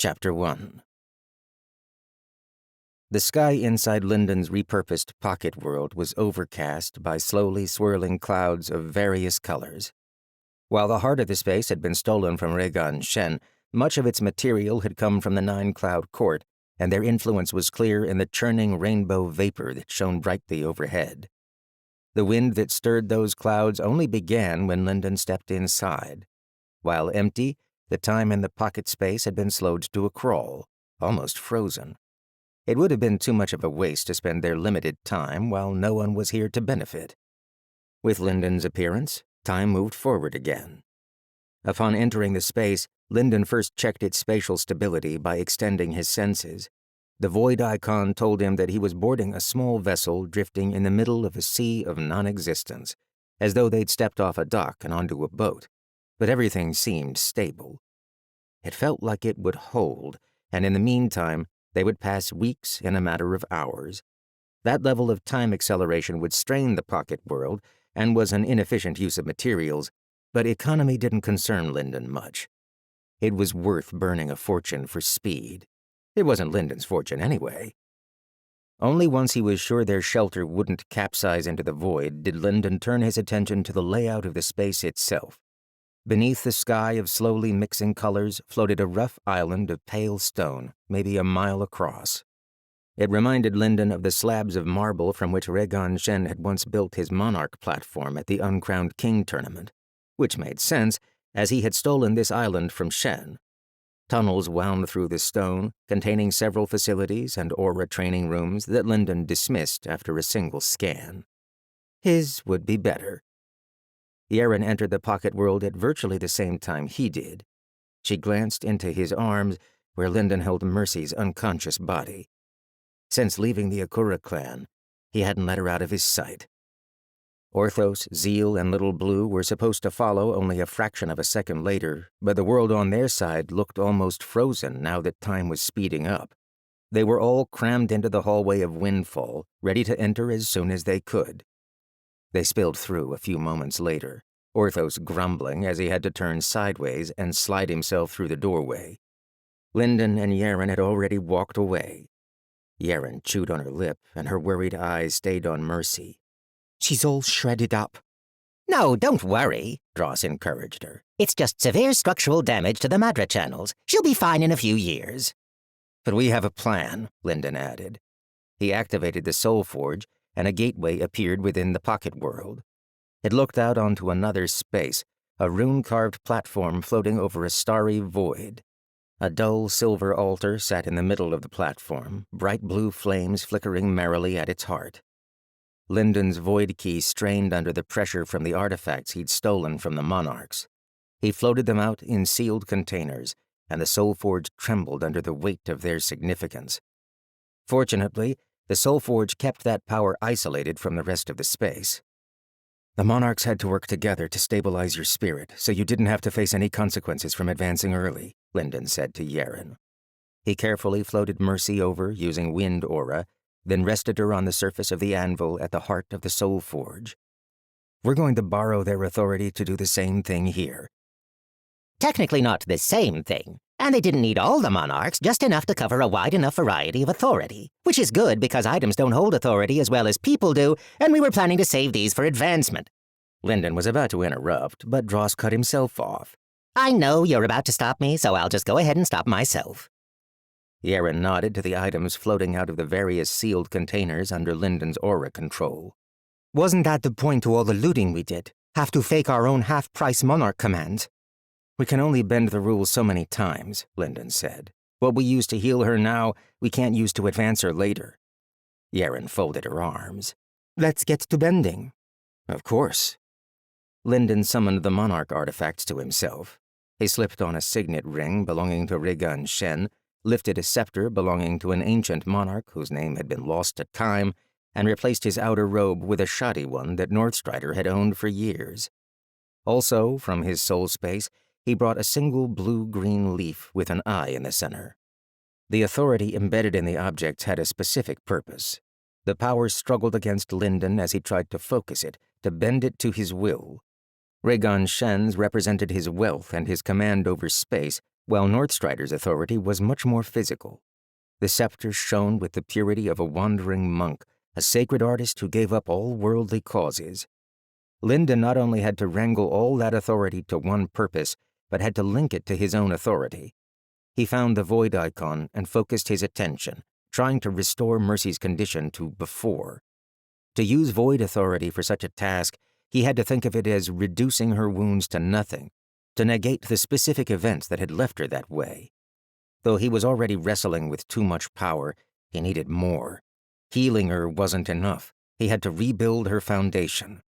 Chapter 1. The sky inside Lindon's repurposed pocket world was overcast by slowly swirling clouds of various colors. While the heart of the space had been stolen from Regan Shen, much of its material had come from the Nine-Cloud Court, and their influence was clear in the churning rainbow vapor that shone brightly overhead. The wind that stirred those clouds only began when Lindon stepped inside. While empty, the time in the pocket space had been slowed to a crawl, almost frozen. It would have been too much of a waste to spend their limited time while no one was here to benefit. With Lindon's appearance, time moved forward again. Upon entering the space, Lindon first checked its spatial stability by extending his senses. The void icon told him that he was boarding a small vessel drifting in the middle of a sea of non-existence, as though they'd stepped off a dock and onto a boat, but everything seemed stable. It felt like it would hold, and in the meantime, they would pass weeks in a matter of hours. That level of time acceleration would strain the pocket world and was an inefficient use of materials, but economy didn't concern Lindon much. It was worth burning a fortune for speed. It wasn't Lindon's fortune anyway. Only once he was sure their shelter wouldn't capsize into the void did Lindon turn his attention to the layout of the space itself. Beneath the sky of slowly mixing colors floated a rough island of pale stone, maybe a mile across. It reminded Lindon of the slabs of marble from which Regan Shen had once built his monarch platform at the Uncrowned King tournament, which made sense, as he had stolen this island from Shen. Tunnels wound through the stone, containing several facilities and aura training rooms that Lindon dismissed after a single scan. His would be better. Yeren entered the pocket world at virtually the same time he did. She glanced into his arms, where Lindon held Mercy's unconscious body. Since leaving the Akura clan, he hadn't let her out of his sight. Orthos, Zeal, and Little Blue were supposed to follow only a fraction of a second later, but the world on their side looked almost frozen now that time was speeding up. They were all crammed into the hallway of Windfall, ready to enter as soon as they could. They spilled through a few moments later, Orthos grumbling as he had to turn sideways and slide himself through the doorway. Lindon and Yeren had already walked away. Yeren chewed on her lip, and her worried eyes stayed on Mercy. She's all shredded up. No, don't worry, Dross encouraged her. It's just severe structural damage to the Madra channels. She'll be fine in a few years. But we have a plan, Lindon added. He activated the Soul Forge, and a gateway appeared within the pocket world. It looked out onto another space, a rune-carved platform floating over a starry void. A dull silver altar sat in the middle of the platform, bright blue flames flickering merrily at its heart. Lindon's void key strained under the pressure from the artifacts he'd stolen from the monarchs. He floated them out in sealed containers, and the Soul Forge trembled under the weight of their significance. Fortunately, the Soul Forge kept that power isolated from the rest of the space. The monarchs had to work together to stabilize your spirit, so you didn't have to face any consequences from advancing early, Lindon said to Yeren. He carefully floated Mercy over using wind aura, then rested her on the surface of the anvil at the heart of the Soul Forge. We're going to borrow their authority to do the same thing here. Technically not the same thing. And they didn't need all the monarchs, just enough to cover a wide enough variety of authority. Which is good because items don't hold authority as well as people do, and we were planning to save these for advancement. Lindon was about to interrupt, but Dross cut himself off. I know you're about to stop me, so I'll just go ahead and stop myself. Yeren nodded to the items floating out of the various sealed containers under Lindon's aura control. Wasn't that the point to all the looting we did? Have to fake our own half-price monarch commands? We can only bend the rules so many times, Lindon said. What we use to heal her now, we can't use to advance her later. Yeren folded her arms. Let's get to bending. Of course. Lindon summoned the monarch artifacts to himself. He slipped on a signet ring belonging to Regan Shen, lifted a scepter belonging to an ancient monarch whose name had been lost to time, and replaced his outer robe with a shoddy one that Northstrider had owned for years. Also, from his soul space, he brought a single blue-green leaf with an eye in the center. The authority embedded in the objects had a specific purpose. The power struggled against Lindon as he tried to focus it, to bend it to his will. Regan Shen's represented his wealth and his command over space, while Northstrider's authority was much more physical. The scepter shone with the purity of a wandering monk, a sacred artist who gave up all worldly causes. Lindon not only had to wrangle all that authority to one purpose, but had to link it to his own authority. He found the void icon and focused his attention, trying to restore Mercy's condition to before. To use void authority for such a task, he had to think of it as reducing her wounds to nothing, to negate the specific events that had left her that way. Though he was already wrestling with too much power, he needed more. Healing her wasn't enough. He had to rebuild her foundation.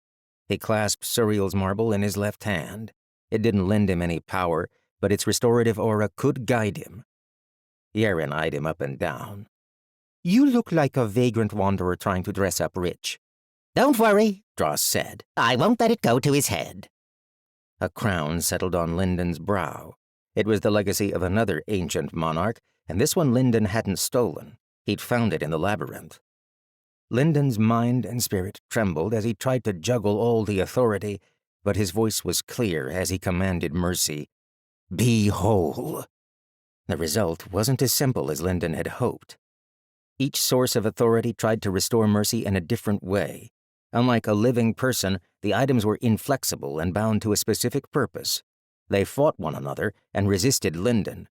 He clasped Suriel's marble in his left hand. It didn't lend him any power, but its restorative aura could guide him. Yeren eyed him up and down. You look like a vagrant wanderer trying to dress up rich. Don't worry, Dross said. I won't let it go to his head. A crown settled on Lindon's brow. It was the legacy of another ancient monarch, and this one Lindon hadn't stolen. He'd found it in the labyrinth. Lindon's mind and spirit trembled as he tried to juggle all the authority, but his voice was clear as he commanded Mercy, "Be whole." The result wasn't as simple as Lindon had hoped. Each source of authority tried to restore Mercy in a different way. Unlike a living person, the items were inflexible and bound to a specific purpose. They fought one another and resisted Lindon.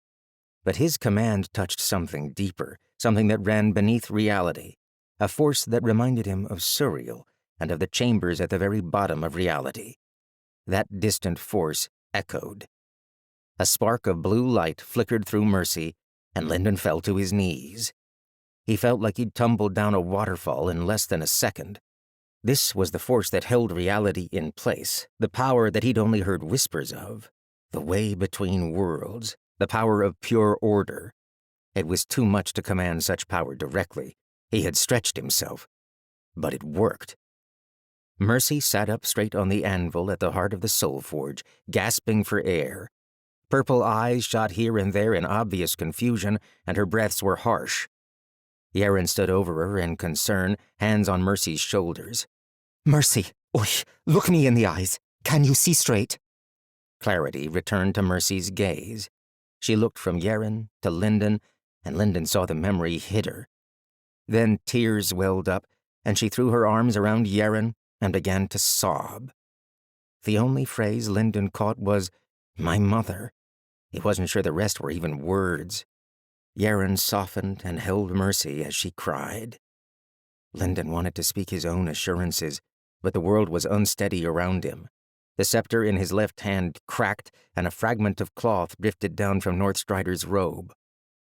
But his command touched something deeper, something that ran beneath reality, a force that reminded him of Suriel and of the chambers at the very bottom of reality. That distant force echoed. A spark of blue light flickered through Mercy, and Lindon fell to his knees. He felt like he'd tumbled down a waterfall in less than a second. This was the force that held reality in place, the power that he'd only heard whispers of, the way between worlds, the power of pure order. It was too much to command such power directly. He had stretched himself. But it worked. Mercy sat up straight on the anvil at the heart of the Soul Forge, gasping for air. Purple eyes shot here and there in obvious confusion, and her breaths were harsh. Yeren stood over her in concern, hands on Mercy's shoulders. Mercy, look me in the eyes. Can you see straight? Clarity returned to Mercy's gaze. She looked from Yeren to Lindon, and Lindon saw the memory hit her. Then tears welled up, and she threw her arms around Yeren and began to sob. The only phrase Lindon caught was, "My mother." He wasn't sure the rest were even words. Yeren softened and held Mercy as she cried. Lindon wanted to speak his own assurances, but the world was unsteady around him. The scepter in his left hand cracked, and a fragment of cloth drifted down from Northstrider's robe.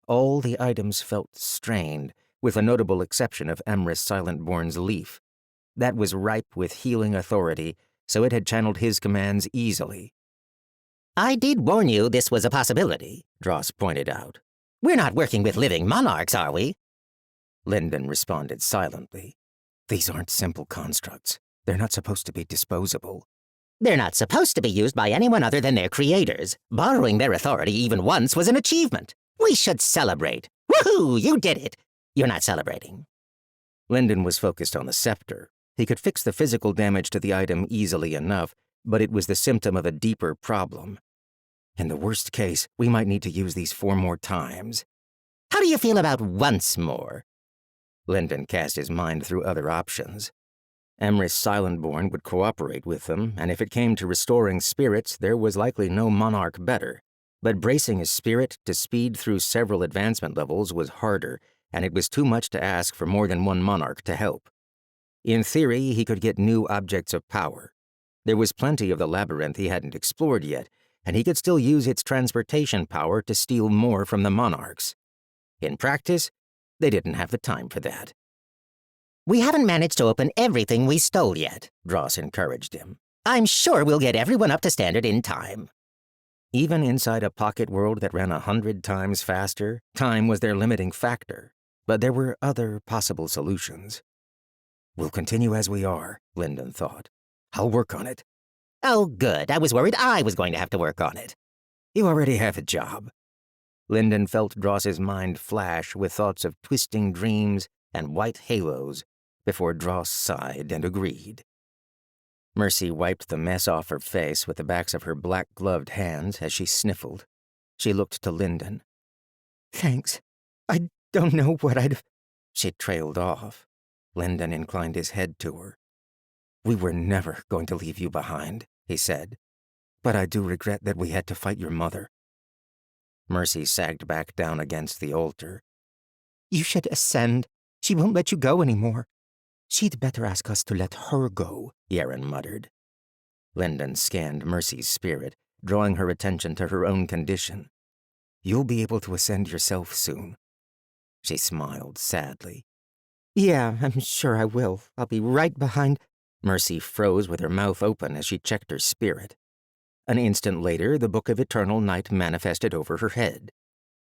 All the items felt strained, with a notable exception of Emrys Silentborn's leaf. That was ripe with healing authority, so it had channeled his commands easily. I did warn you this was a possibility, Dross pointed out. We're not working with living monarchs, are we? Lindon responded silently. These aren't simple constructs. They're not supposed to be disposable. They're not supposed to be used by anyone other than their creators. Borrowing their authority even once was an achievement. We should celebrate. Woohoo! You did it! You're not celebrating. Lindon was focused on the scepter. He could fix the physical damage to the item easily enough, but it was the symptom of a deeper problem. In the worst case, we might need to use these 4 more times. How do you feel about once more? Lindon cast his mind through other options. Emrys Silentborn would cooperate with them, and if it came to restoring spirits, there was likely no monarch better. But bracing a spirit to speed through several advancement levels was harder, and it was too much to ask for more than one monarch to help. In theory, he could get new objects of power. There was plenty of the labyrinth he hadn't explored yet, and he could still use its transportation power to steal more from the monarchs. In practice, they didn't have the time for that. We haven't managed to open everything we stole yet, Dross encouraged him. I'm sure we'll get everyone up to standard in time. Even inside a pocket world that ran 100 times faster, time was their limiting factor. But there were other possible solutions. We'll continue as we are, Lindon thought. I'll work on it. Oh, good. I was worried I was going to have to work on it. You already have a job. Lindon felt Dross's mind flash with thoughts of twisting dreams and white halos before Dross sighed and agreed. Mercy wiped the mess off her face with the backs of her black-gloved hands as she sniffled. She looked to Lindon. Thanks. I don't know what I'd... She trailed off. Lindon inclined his head to her. "We were never going to leave you behind," he said. "But I do regret that we had to fight your mother." Mercy sagged back down against the altar. You should ascend. She won't let you go anymore. She'd better ask us to let her go, Yeren muttered. Lindon scanned Mercy's spirit, drawing her attention to her own condition. "You'll be able to ascend yourself soon." She smiled sadly. Yeah, I'm sure I will. I'll be right behind... Mercy froze with her mouth open as she checked her spirit. An instant later, the Book of Eternal Night manifested over her head.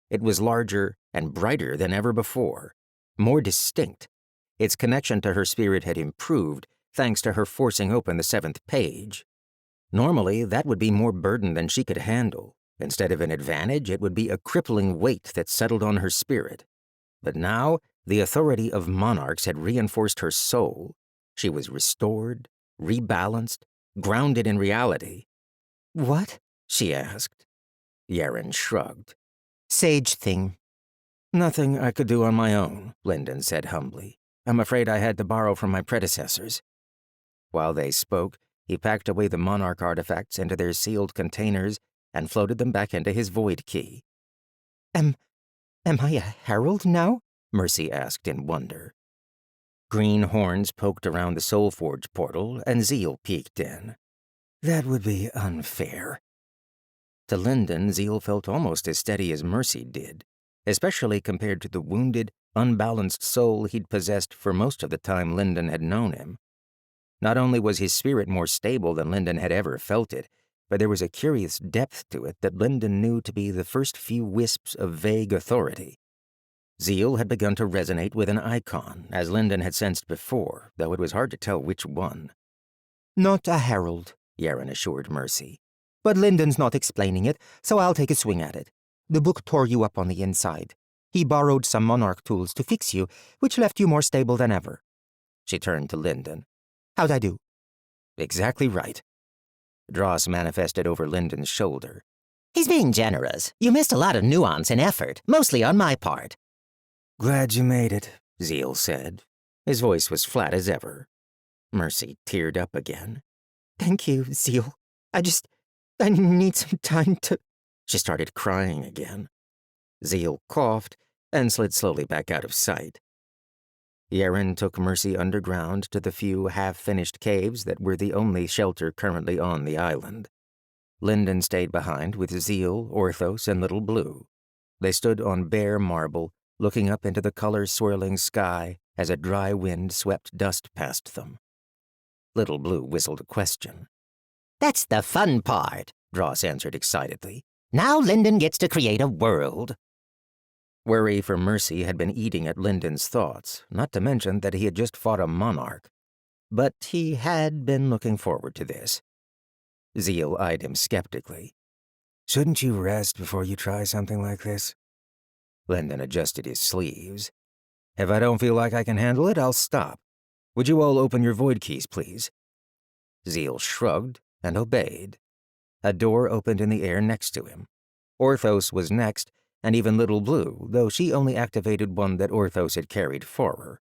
It was larger and brighter than ever before, more distinct. Its connection to her spirit had improved, thanks to her forcing open the 7th page. Normally, that would be more burden than she could handle. Instead of an advantage, it would be a crippling weight that settled on her spirit. But now, the authority of monarchs had reinforced her soul. She was restored, rebalanced, grounded in reality. What? She asked. Yeren shrugged. Sage thing. Nothing I could do on my own, Lindon said humbly. I'm afraid I had to borrow from my predecessors. While they spoke, he packed away the monarch artifacts into their sealed containers and floated them back into his void key. Am I a herald now? Mercy asked in wonder. Green horns poked around the Soulforge portal, and Zeal peeked in. That would be unfair. To Lindon, Zeal felt almost as steady as Mercy did, especially compared to the wounded, unbalanced soul he'd possessed for most of the time Lindon had known him. Not only was his spirit more stable than Lindon had ever felt it, but there was a curious depth to it that Lindon knew to be the first few wisps of vague authority. Zeal had begun to resonate with an icon, as Lindon had sensed before, though it was hard to tell which one. Not a herald, Yeren assured Mercy. But Lindon's not explaining it, so I'll take a swing at it. The book tore you up on the inside. He borrowed some monarch tools to fix you, which left you more stable than ever. She turned to Lindon. How'd I do? Exactly right. Dross manifested over Lindon's shoulder. He's being generous. You missed a lot of nuance and effort, mostly on my part. Glad you made it, Zeal said. His voice was flat as ever. Mercy teared up again. Thank you, Zeal. I need some time to... She started crying again. Zeal coughed and slid slowly back out of sight. Yeren took Mercy underground to the few half-finished caves that were the only shelter currently on the island. Lindon stayed behind with Zeal, Orthos, and Little Blue. They stood on bare marble, looking up into the color-swirling sky as a dry wind swept dust past them. Little Blue whistled a question. That's the fun part, Dross answered excitedly. Now Lindon gets to create a world. Worry for Mercy had been eating at Lindon's thoughts, not to mention that he had just fought a monarch. But he had been looking forward to this. Zeal eyed him skeptically. Shouldn't you rest before you try something like this? Lindon adjusted his sleeves. If I don't feel like I can handle it, I'll stop. Would you all open your void keys, please? Zeal shrugged and obeyed. A door opened in the air next to him. Orthos was next, and even Little Blue, though she only activated one that Orthos had carried for her.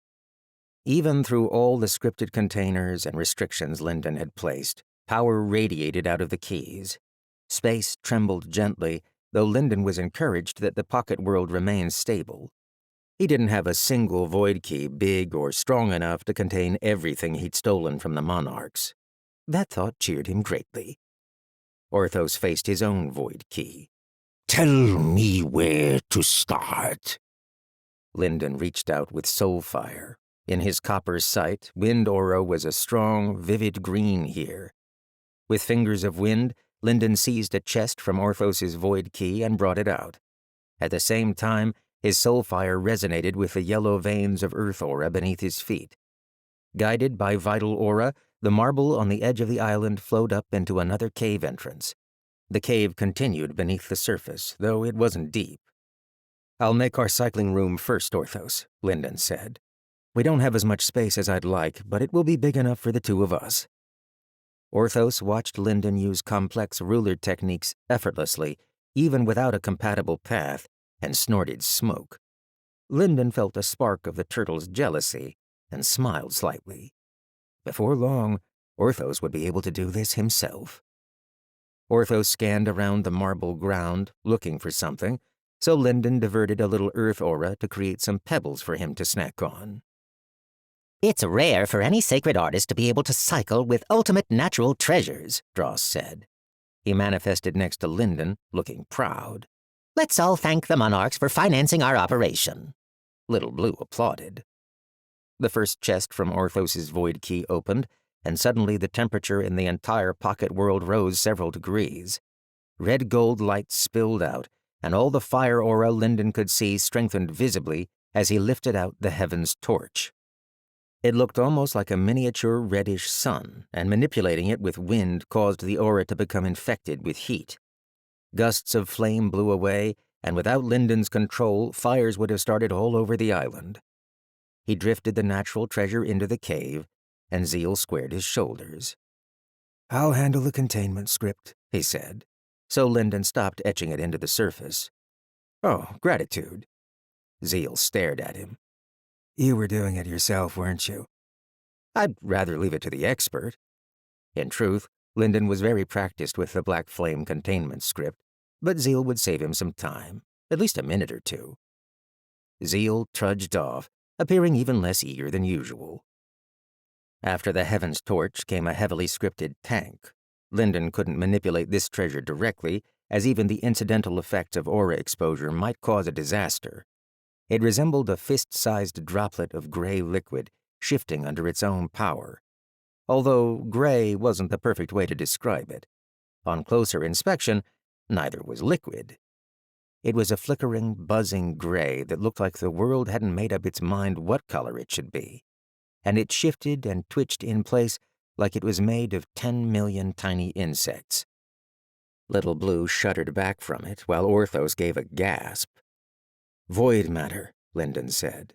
Even through all the scripted containers and restrictions Lindon had placed, power radiated out of the keys. Space trembled gently, though Lindon was encouraged that the pocket world remained stable. He didn't have a single void key big or strong enough to contain everything he'd stolen from the monarchs. That thought cheered him greatly. Orthos faced his own void key. Tell me where to start. Lindon reached out with soul fire. In his copper sight, wind aura was a strong, vivid green here. With fingers of wind, Lindon seized a chest from Orthos's void key and brought it out. At the same time, his soul fire resonated with the yellow veins of earth aura beneath his feet. Guided by vital aura, the marble on the edge of the island flowed up into another cave entrance. The cave continued beneath the surface, though it wasn't deep. I'll make our cycling room first, Orthos, Lindon said. We don't have as much space as I'd like, but it will be big enough for the two of us. Orthos watched Lindon use complex ruler techniques effortlessly even without a compatible path, and snorted smoke. Lindon felt a spark of the turtle's jealousy and smiled slightly. Before long, Orthos would be able to do this himself. Orthos scanned around the marble ground, looking for something, so Lindon diverted a little earth aura to create some pebbles for him to snack on. It's rare for any sacred artist to be able to cycle with ultimate natural treasures, Dross said. He manifested next to Lindon, looking proud. Let's all thank the monarchs for financing our operation. Little Blue applauded. The first chest from Orthos's void key opened, and suddenly the temperature in the entire pocket world rose several degrees. Red gold light spilled out, and all the fire aura Lindon could see strengthened visibly as he lifted out the heaven's torch. It looked almost like a miniature reddish sun, and manipulating it with wind caused the aura to become infected with heat. Gusts of flame blew away, and without Lindon's control, fires would have started all over the island. He drifted the natural treasure into the cave, and Zeal squared his shoulders. I'll handle the containment script, he said, so Lindon stopped etching it into the surface. Oh, gratitude. Zeal stared at him. You were doing it yourself, weren't you? I'd rather leave it to the expert. In truth, Lindon was very practiced with the Black Flame containment script, but Zeal would save him some time, at least a minute or two. Zeal trudged off, appearing even less eager than usual. After the Heaven's Torch came a heavily scripted tank. Lindon couldn't manipulate this treasure directly, as even the incidental effects of aura exposure might cause a disaster. It resembled a fist-sized droplet of gray liquid, shifting under its own power. Although gray wasn't the perfect way to describe it. On closer inspection, neither was liquid. It was a flickering, buzzing gray that looked like the world hadn't made up its mind what color it should be, and it shifted and twitched in place like it was made of 10 million tiny insects. Little Blue shuddered back from it, while Orthos gave a gasp. Void matter, Lindon said.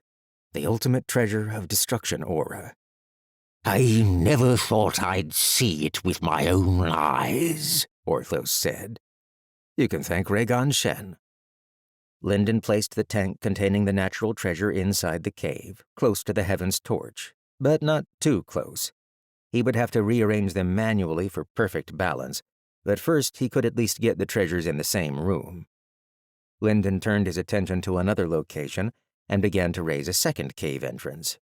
The ultimate treasure of destruction aura. I never thought I'd see it with my own eyes, Orthos said. You can thank Raygon Shen. Lindon placed the tank containing the natural treasure inside the cave, close to the Heaven's Torch, but not too close. He would have to rearrange them manually for perfect balance, but first he could at least get the treasures in the same room. Lindon turned his attention to another location and began to raise a second cave entrance.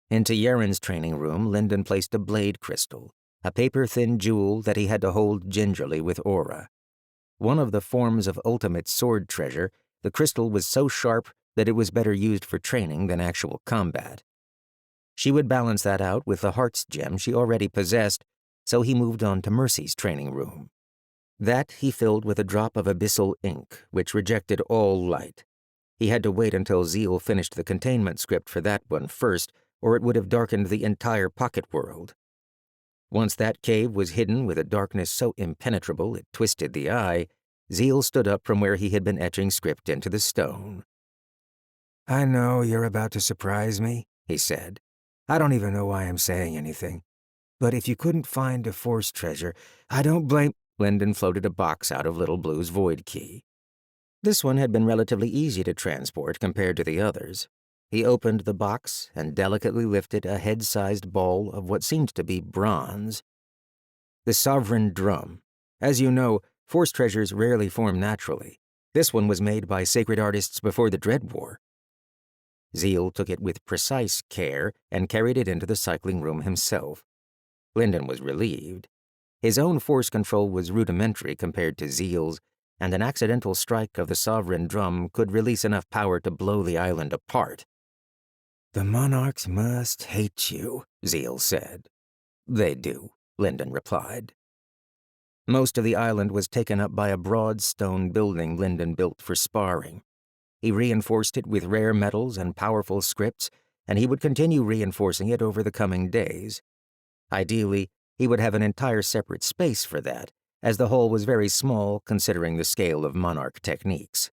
Into Yaren's training room, Lindon placed a blade crystal, a paper-thin jewel that he had to hold gingerly with aura. One of the forms of ultimate sword treasure, the crystal was so sharp that it was better used for training than actual combat. She would balance that out with the heart's gem she already possessed, so he moved on to Mercy's training room. That he filled with a drop of abyssal ink, which rejected all light. He had to wait until Zeal finished the containment script for that one first, or it would have darkened the entire pocket world. Once that cave was hidden with a darkness so impenetrable it twisted the eye, Zeal stood up from where he had been etching script into the stone. I know you're about to surprise me, he said. I don't even know why I'm saying anything. But if you couldn't find a force treasure, I don't blame— Lindon floated a box out of Little Blue's void key. This one had been relatively easy to transport compared to the others. He opened the box and delicately lifted a head-sized ball of what seemed to be bronze. The Sovereign Drum. As you know, force treasures rarely form naturally. This one was made by sacred artists before the Dread War. Zeal took it with precise care and carried it into the cycling room himself. Lindon was relieved. His own force control was rudimentary compared to Zeal's, and an accidental strike of the Sovereign Drum could release enough power to blow the island apart. The monarchs must hate you, Zeal said. They do, Lindon replied. Most of the island was taken up by a broad stone building Lindon built for sparring. He reinforced it with rare metals and powerful scripts, and he would continue reinforcing it over the coming days. Ideally, he would have an entire separate space for that, as the hole was very small considering the scale of Monarch techniques.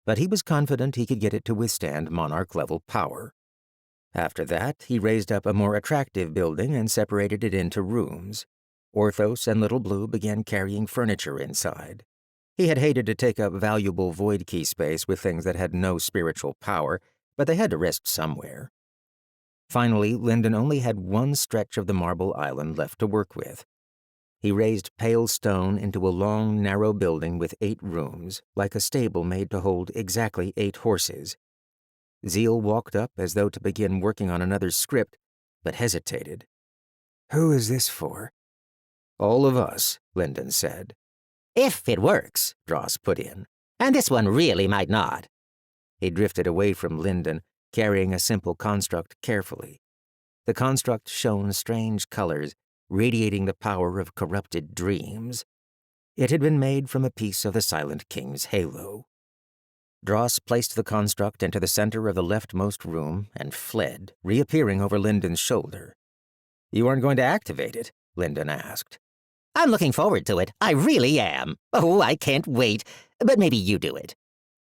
But he was confident he could get it to withstand Monarch-level power. After that, he raised up a more attractive building and separated it into rooms. Orthos and Little Blue began carrying furniture inside. He had hated to take up valuable void key space with things that had no spiritual power, but they had to rest somewhere. Finally, Lindon only had one stretch of the marble island left to work with. He raised pale stone into a long, narrow building with 8 rooms, like a stable made to hold exactly 8 horses. Zeal walked up as though to begin working on another script, but hesitated. "Who is this for?" "All of us," Lindon said. If it works, Dross put in. And this one really might not. He drifted away from Lindon, carrying a simple construct carefully. The construct shone strange colors, radiating the power of corrupted dreams. It had been made from a piece of the Silent King's halo. Dross placed the construct into the center of the leftmost room and fled, reappearing over Lindon's shoulder. "You aren't going to activate it?" Lindon asked. I'm looking forward to it. I really am. Oh, I can't wait. But maybe you do it.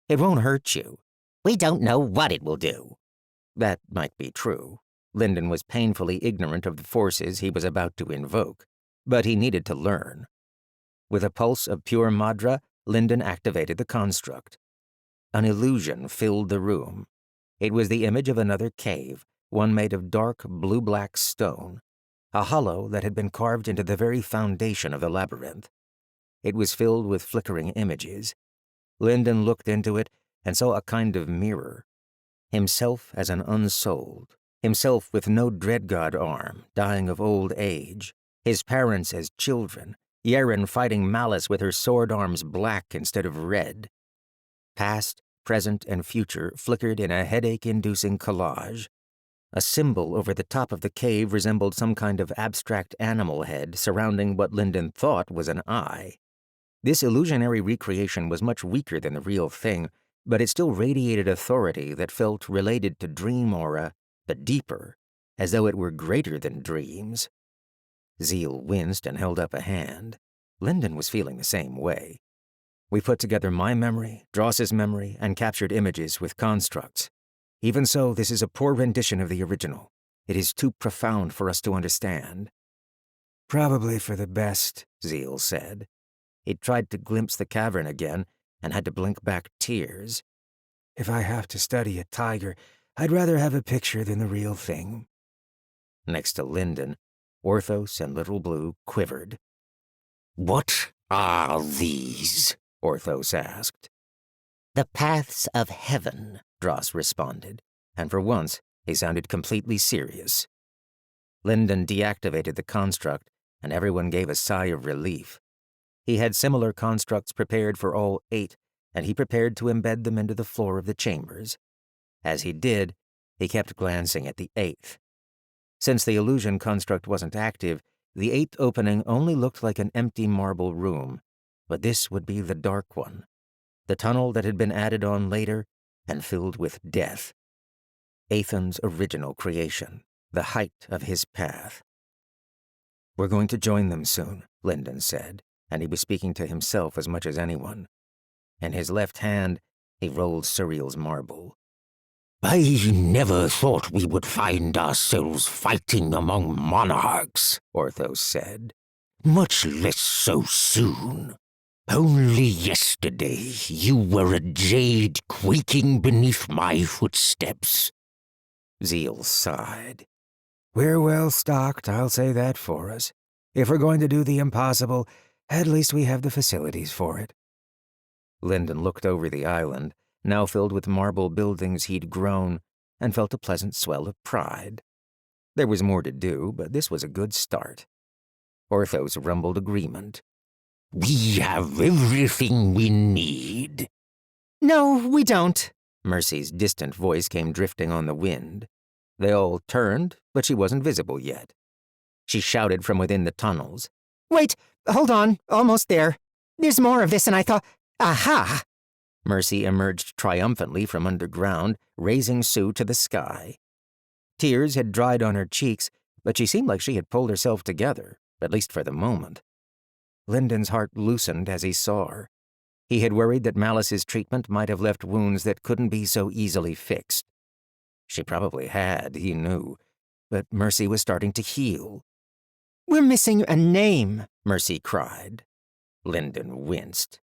"It won't hurt you." We don't know what it will do. That might be true. Lindon was painfully ignorant of the forces he was about to invoke, but he needed to learn. With a pulse of pure Madra, Lindon activated the construct. An illusion filled the room. It was the image of another cave, one made of dark blue-black stone, a hollow that had been carved into the very foundation of the labyrinth. It was filled with flickering images. Lindon looked into it and saw a kind of mirror. Himself as an unsouled, himself with no dreadgod arm, dying of old age, his parents as children, Yeren fighting Malice with her sword arms black instead of red. Past, present, and future flickered in a headache-inducing collage. A symbol over the top of the cave resembled some kind of abstract animal head surrounding what Lindon thought was an eye. This illusionary recreation was much weaker than the real thing, but it still radiated authority that felt related to dream aura, but deeper, as though it were greater than dreams. Zeal winced and held up a hand. Lindon was feeling the same way. "We put together my memory, Dross's memory, and captured images with constructs. Even so, this is a poor rendition of the original. It is too profound for us to understand." "Probably for the best," Zeal said. He tried to glimpse the cavern again and had to blink back tears. "If I have to study a tiger, I'd rather have a picture than the real thing." Next to Lindon, Orthos and Little Blue quivered. What are these? Orthos asked. The paths of heaven, Dross responded, and for once he sounded completely serious. Lindon deactivated the construct, and everyone gave a sigh of relief. He had similar constructs prepared for all 8, and he prepared to embed them into the floor of the chambers. As he did, he kept glancing at the 8th. Since the illusion construct wasn't active, the 8th opening only looked like an empty marble room, but this would be the dark one, the tunnel that had been added on later and filled with death. Ethan's original creation, the height of his path. "We're going to join them soon," Lindon said, and he was speaking to himself as much as anyone. In his left hand, he rolled Surreal's marble. I never thought we would find ourselves fighting among monarchs, Orthos said. Much less so soon. Only yesterday you were a jade quaking beneath my footsteps. Zeal sighed. "We're well stocked, I'll say that for us. If we're going to do the impossible, at least we have the facilities for it." Lindon looked over the island, now filled with marble buildings he'd grown, and felt a pleasant swell of pride. There was more to do, but this was a good start. Orthos rumbled agreement. We have everything we need. No, we don't. Mercy's distant voice came drifting on the wind. They all turned, but she wasn't visible yet. She shouted from within the tunnels. Wait, hold on, almost there. There's more of this than I thought. Aha! Mercy emerged triumphantly from underground, raising Sue to the sky. Tears had dried on her cheeks, but she seemed like she had pulled herself together, at least for the moment. Lindon's heart loosened as he saw her. He had worried that Malice's treatment might have left wounds that couldn't be so easily fixed. She probably had, he knew, but Mercy was starting to heal. We're missing a name, Mercy cried. Lindon winced.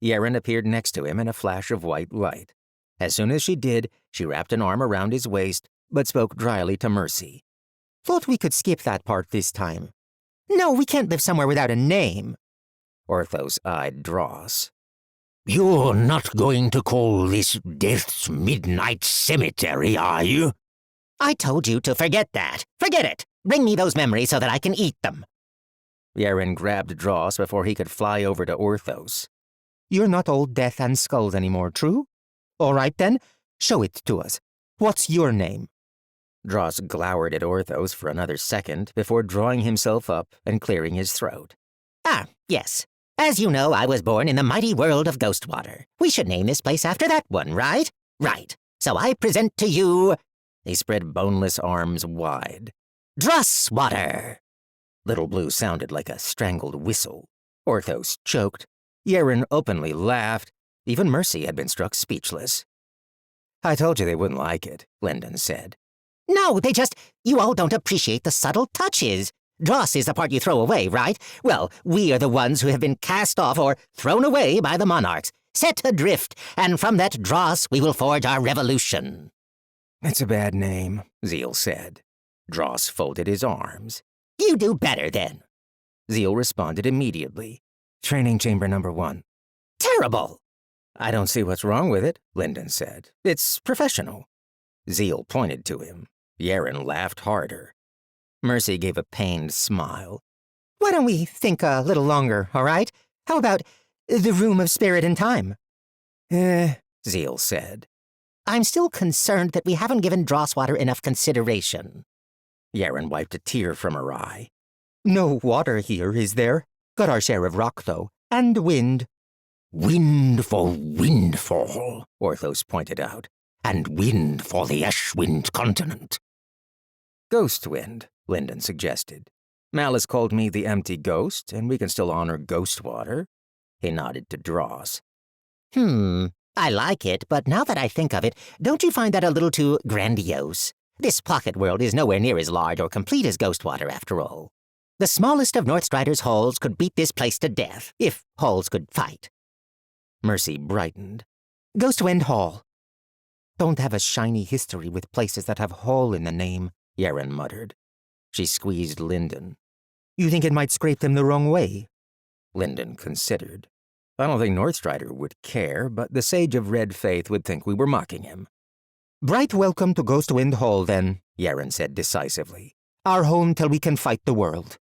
Yeren appeared next to him in a flash of white light. As soon as she did, she wrapped an arm around his waist, but spoke dryly to Mercy. Thought we could skip that part this time. No, we can't live somewhere without a name. Orthos eyed Dross. You're not going to call this Death's Midnight Cemetery, are you? I told you to forget that. Forget it. Bring me those memories so that I can eat them. Yeren grabbed Dross before he could fly over to Orthos. You're not old Death and Skulls anymore, true? All right then, show it to us. What's your name? Dross glowered at Orthos for another second before drawing himself up and clearing his throat. Ah, yes. As you know, I was born in the mighty world of Ghostwater. We should name this place after that one, right? Right. So I present to you... He spread boneless arms wide. Drosswater! Little Blue sounded like a strangled whistle. Orthos choked. Yeren openly laughed. Even Mercy had been struck speechless. I told you they wouldn't like it, Lindon said. No, you all don't appreciate the subtle touches. Dross is the part you throw away, right? Well, we are the ones who have been cast off or thrown away by the monarchs, set adrift, and from that dross we will forge our revolution. It's a bad name, Zeal said. Dross folded his arms. You do better, then. Zeal responded immediately. Training chamber number 1. Terrible! I don't see what's wrong with it, Lindon said. It's professional. Zeal pointed to him. Yeren laughed harder. Mercy gave a pained smile. Why don't we think a little longer, all right? How about the Room of Spirit and Time? Zeal said. I'm still concerned that we haven't given Drosswater enough consideration. Yeren wiped a tear from her eye. No water here, is there? Got our share of rock, though, and wind. Wind for Windfall, Orthos pointed out. and wind for the Ashwind continent. Ghost wind, Lindon suggested. Malice called me the empty ghost, and we can still honor Ghostwater. He nodded to Dross. I like it, but now that I think of it, don't you find that a little too grandiose? This pocket world is nowhere near as large or complete as Ghostwater, after all. The smallest of Northstrider's halls could beat this place to death, if halls could fight. Mercy brightened. Ghostwind Hall. Don't have a shiny history with places that have hall in the name, Yeren muttered. She squeezed Lindon. You think it might scrape them the wrong way? Lindon considered. I don't think Northstrider would care, but the Sage of Red Faith would think we were mocking him. Bright welcome to Ghostwind Hall, then, Yeren said decisively. Our home till we can fight the world.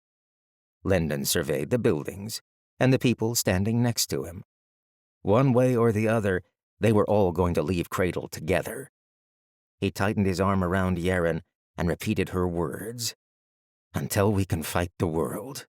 Lindon surveyed the buildings, and the people standing next to him. One way or the other, they were all going to leave Cradle together. He tightened his arm around Yeren and repeated her words. Until we can fight the world.